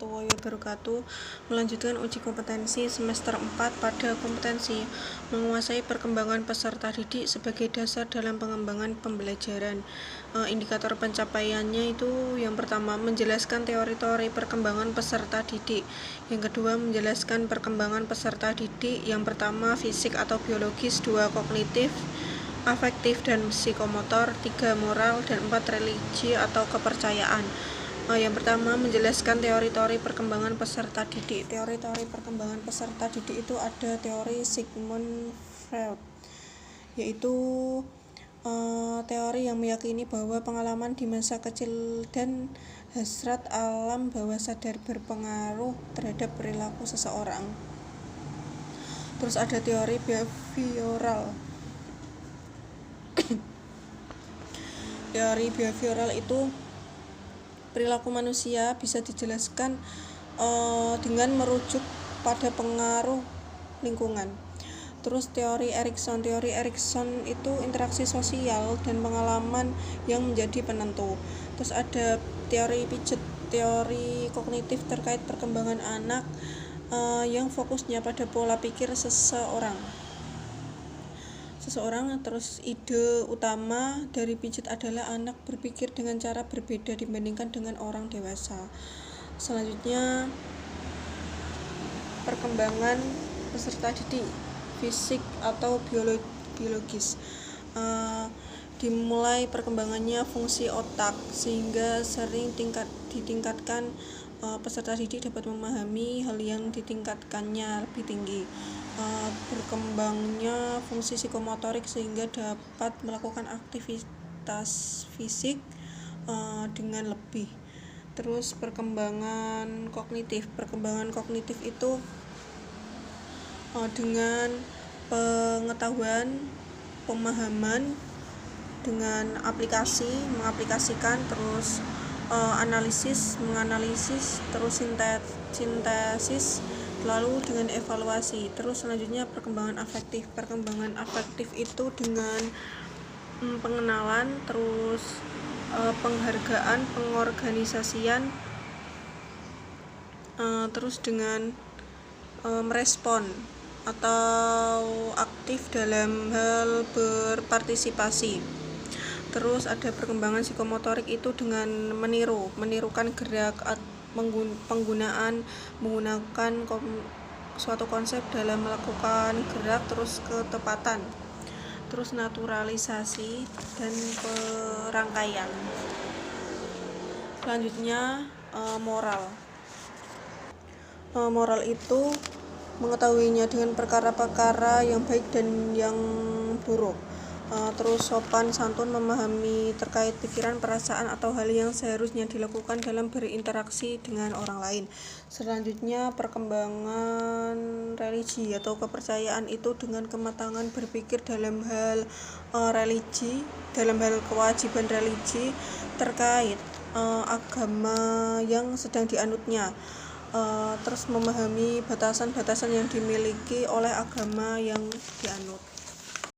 warahmatullahi wabarakatuh. Melanjutkan uji kompetensi semester 4 pada kompetensi menguasai perkembangan peserta didik sebagai dasar dalam pengembangan pembelajaran. Indikator pencapaiannya itu yang pertama menjelaskan teori-teori perkembangan peserta didik, yang kedua menjelaskan perkembangan peserta didik, yang pertama fisik atau biologis, dua kognitif, afektif dan psikomotor, 3 moral, dan 4 religi atau kepercayaan. Yang pertama menjelaskan teori-teori perkembangan peserta didik. Teori-teori perkembangan peserta didik itu ada teori Sigmund Freud, yaitu teori yang meyakini bahwa pengalaman di masa kecil dan hasrat alam bawah sadar berpengaruh terhadap perilaku seseorang. Terus ada teori behavioral. Teori behavioral itu perilaku manusia bisa dijelaskan dengan merujuk pada pengaruh lingkungan. Terus teori Erikson itu interaksi sosial dan pengalaman yang menjadi penentu. Terus ada teori Piaget, teori kognitif terkait perkembangan anak yang fokusnya pada pola pikir seseorang. Terus ide utama dari Piaget adalah anak berpikir dengan cara berbeda dibandingkan dengan orang dewasa. Selanjutnya perkembangan peserta didik fisik atau biologis. Dimulai perkembangannya fungsi otak sehingga sering ditingkatkan. Peserta didik dapat memahami hal yang ditingkatkannya lebih tinggi. Berkembangnya fungsi psikomotorik sehingga dapat melakukan aktivitas fisik dengan lebih. Terus perkembangan kognitif itu dengan pengetahuan, pemahaman dengan mengaplikasikan, terus menganalisis, terus sintesis, lalu dengan evaluasi. Terus selanjutnya perkembangan afektif itu dengan pengenalan, terus penghargaan, pengorganisasian, terus dengan merespon atau aktif dalam hal berpartisipasi. Terus ada perkembangan psikomotorik itu dengan menirukan gerak, menggunakan suatu konsep dalam melakukan gerak, terus ketepatan, terus naturalisasi dan perangkaian. Selanjutnya moral itu mengetahuinya dengan perkara-perkara yang baik dan yang buruk. Terus sopan santun, memahami terkait pikiran, perasaan atau hal yang seharusnya dilakukan dalam berinteraksi dengan orang lain. Selanjutnya perkembangan religi atau kepercayaan itu dengan kematangan berpikir dalam hal kewajiban religi terkait agama yang sedang dianutnya. Terus memahami batasan-batasan yang dimiliki oleh agama yang dianut.